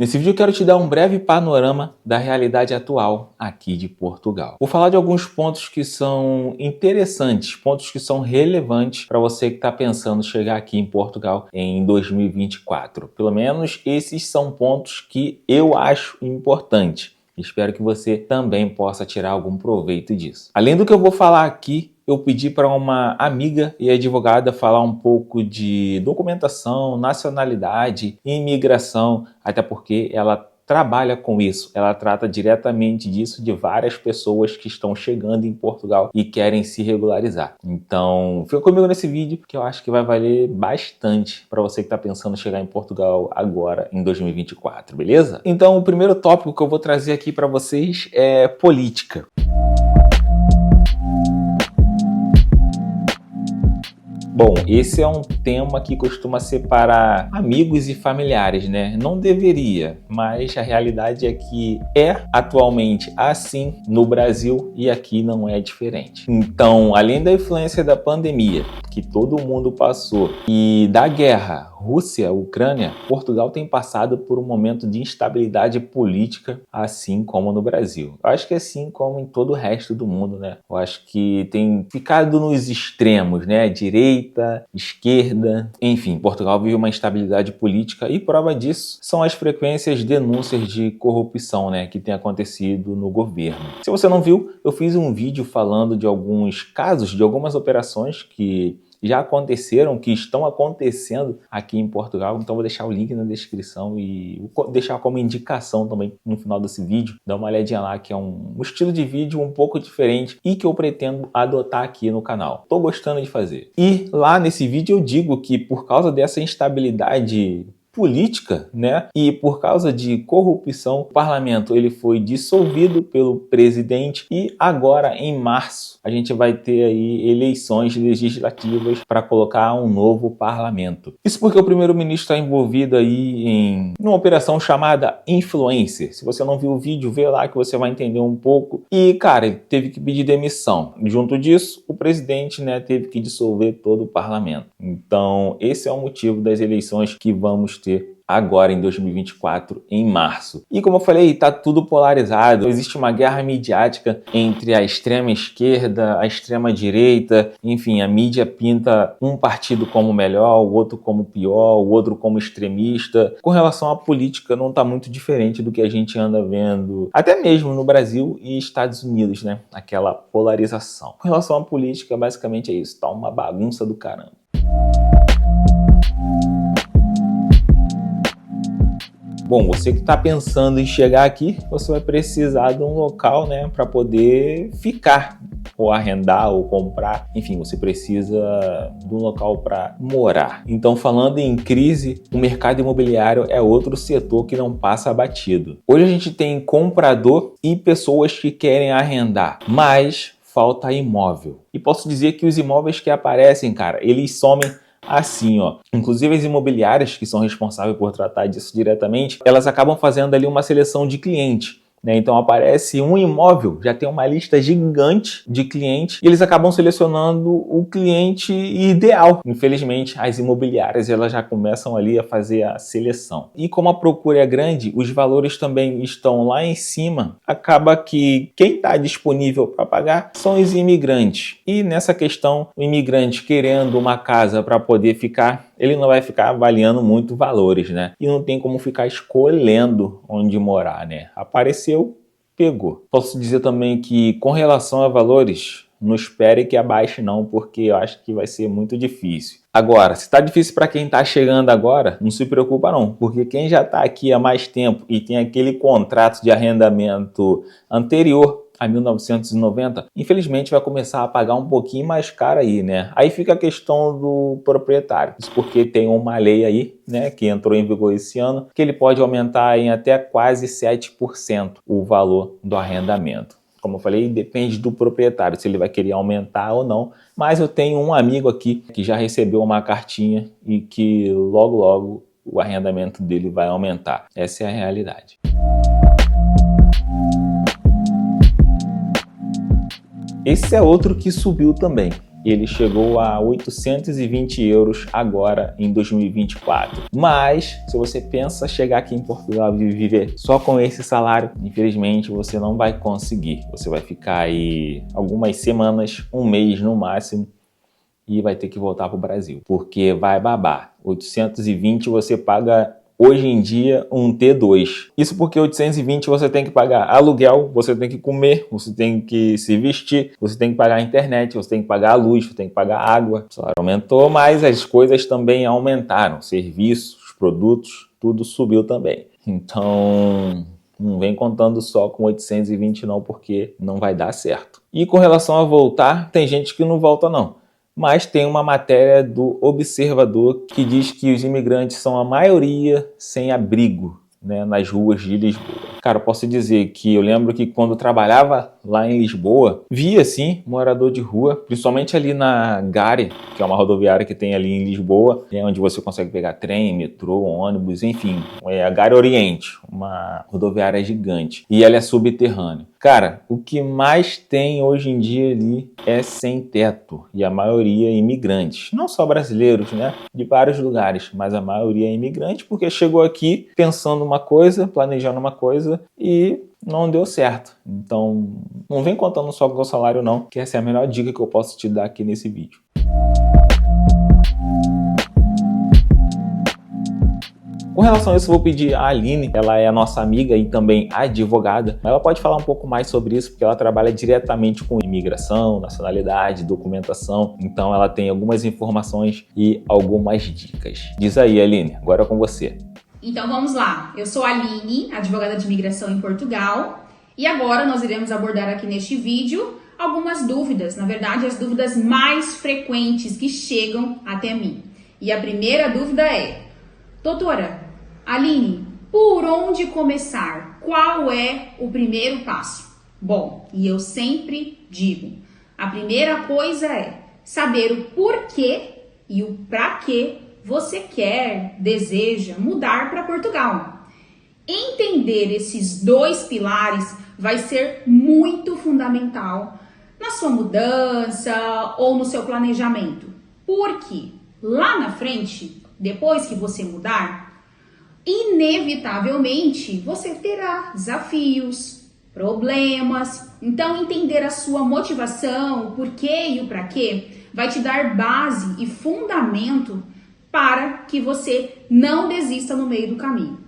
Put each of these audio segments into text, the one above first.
Nesse vídeo eu quero te dar um breve panorama da realidade atual aqui de Portugal. Vou falar de alguns pontos que são interessantes, pontos que são relevantes para você que está pensando chegar aqui em Portugal em 2024. Pelo menos esses são pontos que eu acho importantes. Espero que você também possa tirar algum proveito disso. Além do que eu vou falar aqui, eu pedi para uma amiga e advogada falar um pouco de documentação, nacionalidade, imigração, até porque ela trabalha com isso, ela trata diretamente disso de várias pessoas que estão chegando em Portugal e querem se regularizar. Então, fica comigo nesse vídeo que eu acho que vai valer bastante para você que está pensando em chegar em Portugal agora em 2024, beleza? Então, o primeiro tópico que eu vou trazer aqui para vocês é política. Bom, esse é um tema que costuma separar amigos e familiares, né? Não deveria, mas a realidade é que é atualmente assim no Brasil e aqui não é diferente. Então, além da influência da pandemia, que todo mundo passou, e da guerra Rússia-Ucrânia, Portugal tem passado por um momento de instabilidade política, assim como no Brasil. Eu acho que assim como em todo o resto do mundo, né? Eu acho que tem ficado nos extremos, né? Direita, esquerda, enfim, Portugal vive uma instabilidade política e prova disso são as frequências denúncias de corrupção, né? Que tem acontecido no governo. Se você não viu, eu fiz um vídeo falando de alguns casos, de algumas operações que já aconteceram, que estão acontecendo aqui em Portugal, então vou deixar o link na descrição e vou deixar como indicação também no final desse vídeo. Dá uma olhadinha lá, que é um estilo de vídeo um pouco diferente e que eu pretendo adotar aqui no canal. Tô gostando de fazer. E lá nesse vídeo eu digo que por causa dessa instabilidade política, né? E por causa de corrupção, o parlamento ele foi dissolvido pelo presidente e agora em março a gente vai ter aí eleições legislativas para colocar um novo parlamento. Isso porque o primeiro-ministro está envolvido aí em uma operação chamada Influencer. Se você não viu o vídeo, vê lá que você vai entender um pouco. E, cara, ele teve que pedir demissão. Junto disso, o presidente, né, teve que dissolver todo o parlamento. Então, esse é o motivo das eleições que vamos ter agora em 2024, em março. E como eu falei, tá tudo polarizado. Existe uma guerra midiática entre a extrema esquerda, a extrema direita. Enfim, a mídia pinta um partido como melhor, o outro como pior, o outro como extremista. Com relação à política, não tá muito diferente do que a gente anda vendo, até mesmo no Brasil e Estados Unidos, né? Aquela polarização. Com relação à política, basicamente é isso. Tá uma bagunça do caramba. Bom, você que está pensando em chegar aqui, você vai precisar de um local, né, para poder ficar, ou arrendar, ou comprar. Enfim, você precisa de um local para morar. Então, falando em crise, o mercado imobiliário é outro setor que não passa batido. Hoje a gente tem comprador e pessoas que querem arrendar, mas falta imóvel. E posso dizer que os imóveis que aparecem, cara, eles somem assim, ó. Inclusive as imobiliárias que são responsáveis por tratar disso diretamente, elas acabam fazendo ali uma seleção de cliente, né? Então aparece um imóvel, já tem uma lista gigante de clientes e eles acabam selecionando o cliente ideal. Infelizmente, as imobiliárias elas já começam ali a fazer a seleção. E como a procura é grande, os valores também estão lá em cima, acaba que quem está disponível para pagar são os imigrantes. E nessa questão, o imigrante querendo uma casa para poder ficar, ele não vai ficar avaliando muito valores, né? E não tem como ficar escolhendo onde morar, né? Apareceu, pegou. Posso dizer também que com relação a valores, não espere que abaixe não, porque eu acho que vai ser muito difícil. Agora, se está difícil para quem está chegando agora, não se preocupa não, porque quem já está aqui há mais tempo e tem aquele contrato de arrendamento anterior a 1990, infelizmente vai começar a pagar um pouquinho mais caro aí, né? Aí fica a questão do proprietário. Isso porque tem uma lei aí, né, que entrou em vigor esse ano, que ele pode aumentar em até quase 7% o valor do arrendamento. Como eu falei, depende do proprietário, se ele vai querer aumentar ou não. Mas eu tenho um amigo aqui que já recebeu uma cartinha e que logo, logo o arrendamento dele vai aumentar. Essa é a realidade. Esse é outro que subiu também. ele chegou a 820 euros agora em 2024. Mas, se você pensa chegar aqui em Portugal e viver só com esse salário, infelizmente você não vai conseguir. Você vai ficar aí algumas semanas, um mês no máximo, e vai ter que voltar para o Brasil, porque vai babar. 820 você paga hoje em dia um T2. Isso porque 820 você tem que pagar aluguel, você tem que comer, você tem que se vestir, você tem que pagar a internet, você tem que pagar a luz, você tem que pagar a água. O salário aumentou, mas as coisas também aumentaram. Serviços, produtos, tudo subiu também. Então, não vem contando só com 820 não, porque não vai dar certo. E com relação a voltar, tem gente que não volta não. Mas tem uma matéria do Observador que diz que os imigrantes são a maioria sem abrigo, né, nas ruas de Lisboa. Cara, eu posso dizer que eu lembro que quando eu trabalhava lá em Lisboa, via, sim, morador de rua, principalmente ali na Gare, que é uma rodoviária que tem ali em Lisboa, onde você consegue pegar trem, metrô, ônibus, enfim. É a Gare Oriente, uma rodoviária gigante. E ela é subterrânea. Cara, o que mais tem hoje em dia ali é sem teto. E a maioria é imigrantes. Não só brasileiros, né? De vários lugares. Mas a maioria é imigrante porque chegou aqui pensando uma coisa, planejando uma coisa e não deu certo. Então, não vem contando só com o salário não, que essa é a melhor dica que eu posso te dar aqui nesse vídeo. Com relação a isso, eu vou pedir a Aline, ela é a nossa amiga e também advogada, mas ela pode falar um pouco mais sobre isso, porque ela trabalha diretamente com imigração, nacionalidade, documentação, então ela tem algumas informações e algumas dicas. Diz aí, Aline, agora é com você. Então vamos lá, eu sou a Aline, advogada de imigração em Portugal, e agora nós iremos abordar aqui neste vídeo algumas dúvidas, na verdade as dúvidas mais frequentes que chegam até mim. E a primeira dúvida é: doutora Aline, por onde começar? Qual é o primeiro passo? Bom, e eu sempre digo, a primeira coisa é saber o porquê e o para quê você quer, deseja mudar para Portugal. Entender esses dois pilares vai ser muito fundamental na sua mudança ou no seu planejamento. Porque lá na frente, depois que você mudar, inevitavelmente você terá desafios, problemas. Então, entender a sua motivação, o porquê e o para quê vai te dar base e fundamento para que você não desista no meio do caminho.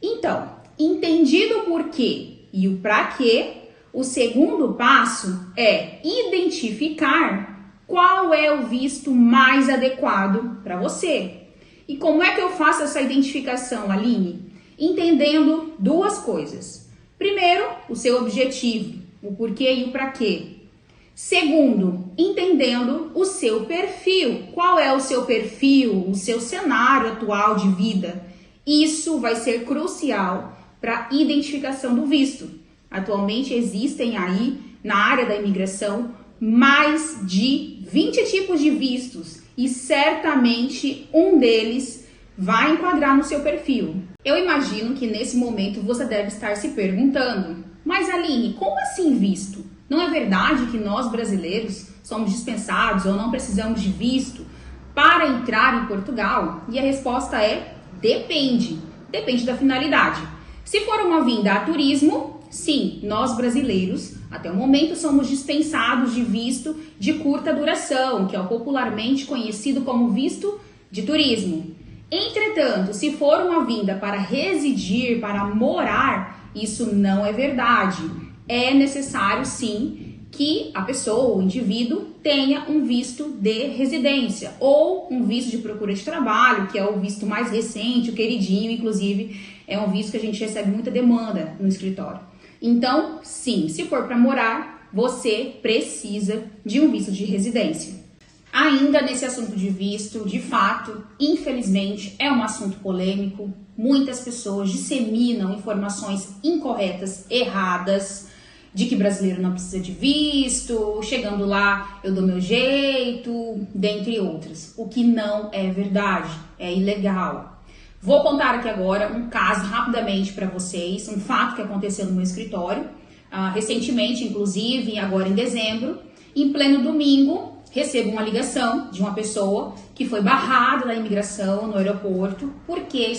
Então, entendido o porquê e o para quê, o segundo passo é identificar qual é o visto mais adequado para você. E como é que eu faço essa identificação, Aline? Entendendo duas coisas. Primeiro, o seu objetivo, o porquê e o para quê. Segundo, entendendo o seu perfil. Qual é o seu perfil, o seu cenário atual de vida? Isso vai ser crucial para a identificação do visto. Atualmente existem aí, na área da imigração, mais de 20 tipos de vistos e certamente um deles vai enquadrar no seu perfil. Eu imagino que nesse momento você deve estar se perguntando: mas Aline, como assim visto? Não é verdade que nós brasileiros somos dispensados ou não precisamos de visto para entrar em Portugal? E a resposta é: depende. Depende da finalidade. Se for uma vinda a turismo, sim, nós brasileiros, até o momento, somos dispensados de visto de curta duração, que é o popularmente conhecido como visto de turismo. Entretanto, se for uma vinda para residir, para morar, isso não é verdade. É necessário, sim, que a pessoa, o indivíduo, tenha um visto de residência ou um visto de procura de trabalho, que é o visto mais recente, o queridinho, inclusive, é um visto que a gente recebe muita demanda no escritório. Então, sim, se for para morar, você precisa de um visto de residência. Ainda nesse assunto de visto, de fato, infelizmente, é um assunto polêmico. Muitas pessoas disseminam informações incorretas, erradas, de que brasileiro não precisa de visto, chegando lá eu dou meu jeito, dentre outras. O que não é verdade, é ilegal. Vou contar aqui agora um caso rapidamente para vocês, um fato que aconteceu no meu escritório, recentemente, inclusive, agora em dezembro. Em pleno domingo, recebo uma ligação de uma pessoa que foi barrada da imigração no aeroporto porque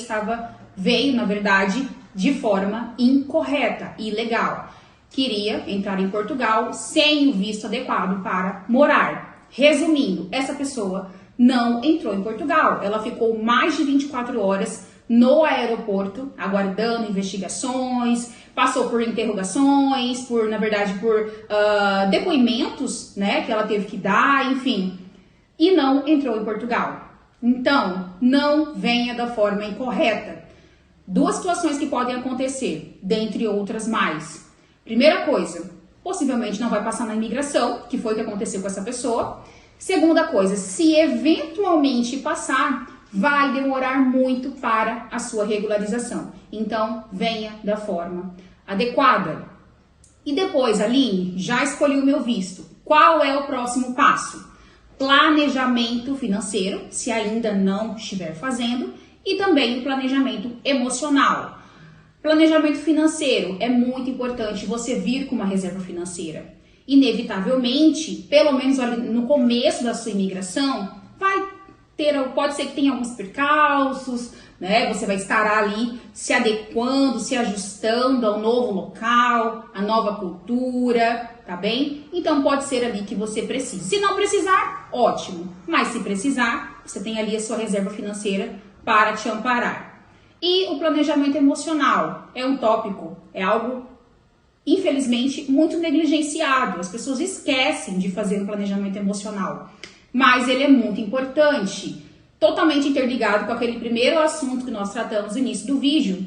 veio, na verdade, de forma incorreta, ilegal. Queria entrar em Portugal sem o visto adequado para morar. Resumindo, essa pessoa não entrou em Portugal. Ela ficou mais de 24 horas no aeroporto, aguardando investigações, passou por interrogações, por depoimentos, né, que ela teve que dar, enfim, e não entrou em Portugal. Então, não venha da forma incorreta. Duas situações que podem acontecer, dentre outras mais. Primeira coisa, possivelmente não vai passar na imigração, que foi o que aconteceu com essa pessoa. Segunda coisa, se eventualmente passar, vai demorar muito para a sua regularização. Então, venha da forma adequada. E depois, Aline, já escolhi o meu visto. Qual é o próximo passo? Planejamento financeiro, se ainda não estiver fazendo, e também o planejamento emocional. Planejamento financeiro, é muito importante você vir com uma reserva financeira. Inevitavelmente, pelo menos ali no começo da sua imigração, pode ser que tenha alguns percalços, né? Você vai estar ali se adequando, se ajustando ao novo local, à nova cultura, tá bem? Então pode ser ali que você precise. Se não precisar, ótimo. Mas se precisar, você tem ali a sua reserva financeira para te amparar. E o planejamento emocional é um tópico, é algo, infelizmente, muito negligenciado. As pessoas esquecem de fazer um planejamento emocional. Mas ele é muito importante, totalmente interligado com aquele primeiro assunto que nós tratamos no início do vídeo.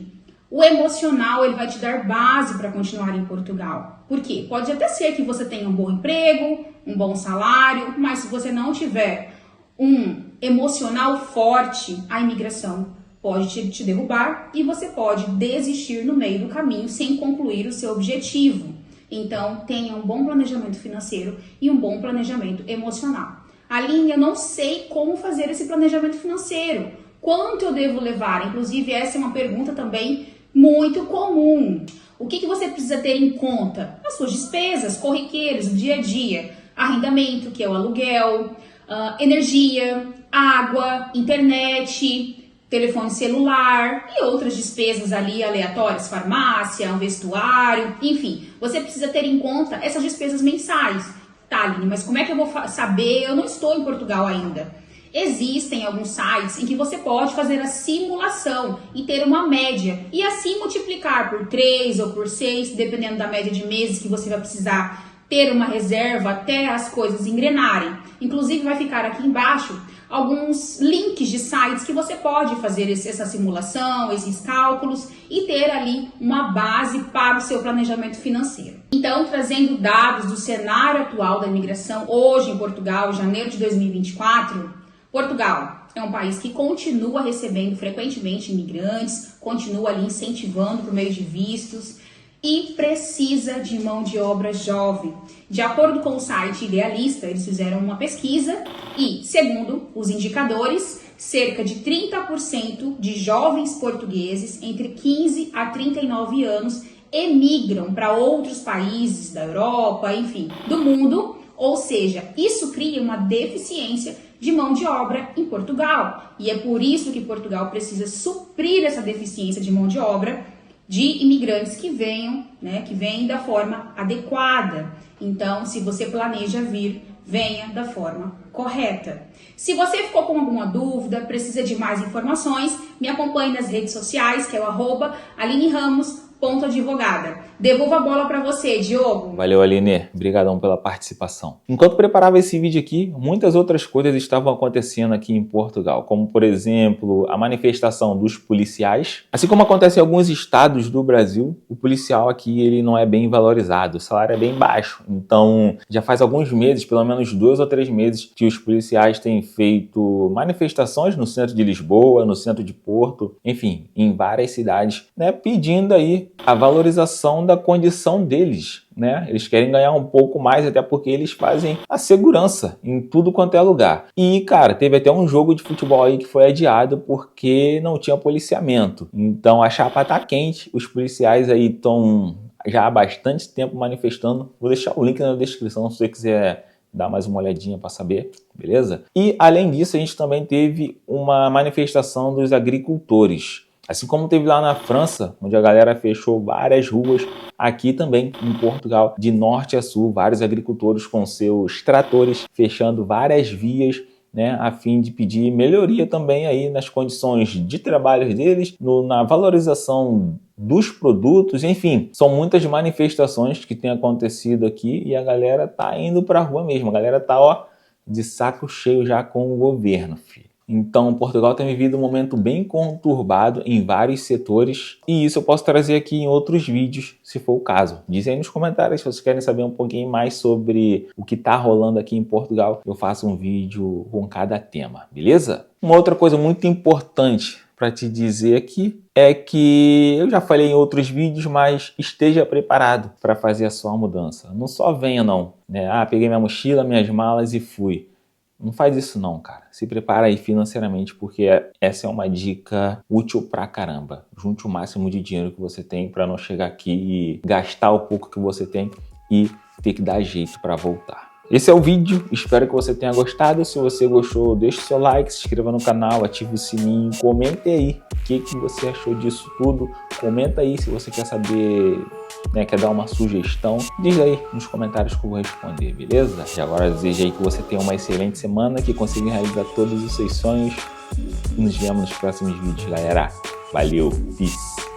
O emocional, ele vai te dar base para continuar em Portugal. Por quê? Pode até ser que você tenha um bom emprego, um bom salário, mas se você não tiver um emocional forte, a imigração pode te derrubar e você pode desistir no meio do caminho sem concluir o seu objetivo. Então, tenha um bom planejamento financeiro e um bom planejamento emocional. Aline, eu não sei como fazer esse planejamento financeiro. Quanto eu devo levar? Inclusive, essa é uma pergunta também muito comum. O que você precisa ter em conta? As suas despesas corriqueiras, do dia a dia. Arrendamento, que é o aluguel, energia, água, internet, telefone celular e outras despesas ali aleatórias, farmácia, um vestuário, enfim. Você precisa ter em conta essas despesas mensais. Tá, Aline, mas como é que eu vou saber? Eu não estou em Portugal ainda. Existem alguns sites em que você pode fazer a simulação e ter uma média e assim multiplicar por 3 ou por 6, dependendo da média de meses que você vai precisar ter uma reserva até as coisas engrenarem. Inclusive vai ficar aqui embaixo alguns links de sites que você pode fazer essa simulação, esses cálculos e ter ali uma base para o seu planejamento financeiro. Então, trazendo dados do cenário atual da imigração hoje em Portugal, janeiro de 2024, Portugal é um país que continua recebendo frequentemente imigrantes, continua ali incentivando por meio de vistos e precisa de mão de obra jovem. De acordo com o site Idealista, eles fizeram uma pesquisa e, segundo os indicadores, cerca de 30% de jovens portugueses entre 15 a 39 anos emigram para outros países da Europa, enfim, do mundo, ou seja, isso cria uma deficiência de mão de obra em Portugal. E é por isso que Portugal precisa suprir essa deficiência de mão de obra de imigrantes que venham, né, que vêm da forma adequada. Então, se você planeja vir, venha da forma correta. Se você ficou com alguma dúvida, precisa de mais informações, me acompanhe nas redes sociais, que é o @AlineRamos.advogada. Devolvo a bola para você, Diogo. Valeu, Aline. Obrigadão pela participação. Enquanto preparava esse vídeo aqui, muitas outras coisas estavam acontecendo aqui em Portugal, como, por exemplo, a manifestação dos policiais. Assim como acontece em alguns estados do Brasil, o policial aqui ele não é bem valorizado, o salário é bem baixo. Então, já faz alguns meses, pelo menos 2 ou 3 meses, que os policiais têm feito manifestações no centro de Lisboa, no centro de Porto, enfim, em várias cidades, né, pedindo aí a valorização da condição deles, né? Eles querem ganhar um pouco mais, até porque eles fazem a segurança em tudo quanto é lugar. E, cara, teve até um jogo de futebol aí que foi adiado porque não tinha policiamento. Então a chapa tá quente, os policiais aí estão já há bastante tempo manifestando. Vou deixar o link na descrição se você quiser dar mais uma olhadinha para saber, beleza? E além disso, a gente também teve uma manifestação dos agricultores. Assim como teve lá na França, onde a galera fechou várias ruas, aqui também em Portugal, de norte a sul, vários agricultores com seus tratores fechando várias vias, né, a fim de pedir melhoria também aí nas condições de trabalho deles, na valorização dos produtos, enfim, são muitas manifestações que têm acontecido aqui e a galera tá indo pra rua mesmo, a galera tá, ó, de saco cheio já com o governo, filho. Então, Portugal tem vivido um momento bem conturbado em vários setores e isso eu posso trazer aqui em outros vídeos, se for o caso. Diz aí nos comentários se vocês querem saber um pouquinho mais sobre o que está rolando aqui em Portugal. Eu faço um vídeo com cada tema, beleza? Uma outra coisa muito importante para te dizer aqui é que eu já falei em outros vídeos, mas esteja preparado para fazer a sua mudança. Não só venha não, né? Ah, peguei minha mochila, minhas malas e fui. Não faz isso não, cara. Se prepara aí financeiramente, porque essa é uma dica útil pra caramba. Junte o máximo de dinheiro que você tem para não chegar aqui e gastar o pouco que você tem e ter que dar jeito para voltar. Esse é o vídeo, espero que você tenha gostado. Se você gostou, deixe seu like, se inscreva no canal, ative o sininho, comente aí o que você achou disso tudo. Comenta aí se você quer saber, né, quer dar uma sugestão. Diz aí nos comentários que eu vou responder, beleza? E agora desejo aí que você tenha uma excelente semana, que consiga realizar todos os seus sonhos. Nos vemos nos próximos vídeos, galera. Valeu, peace!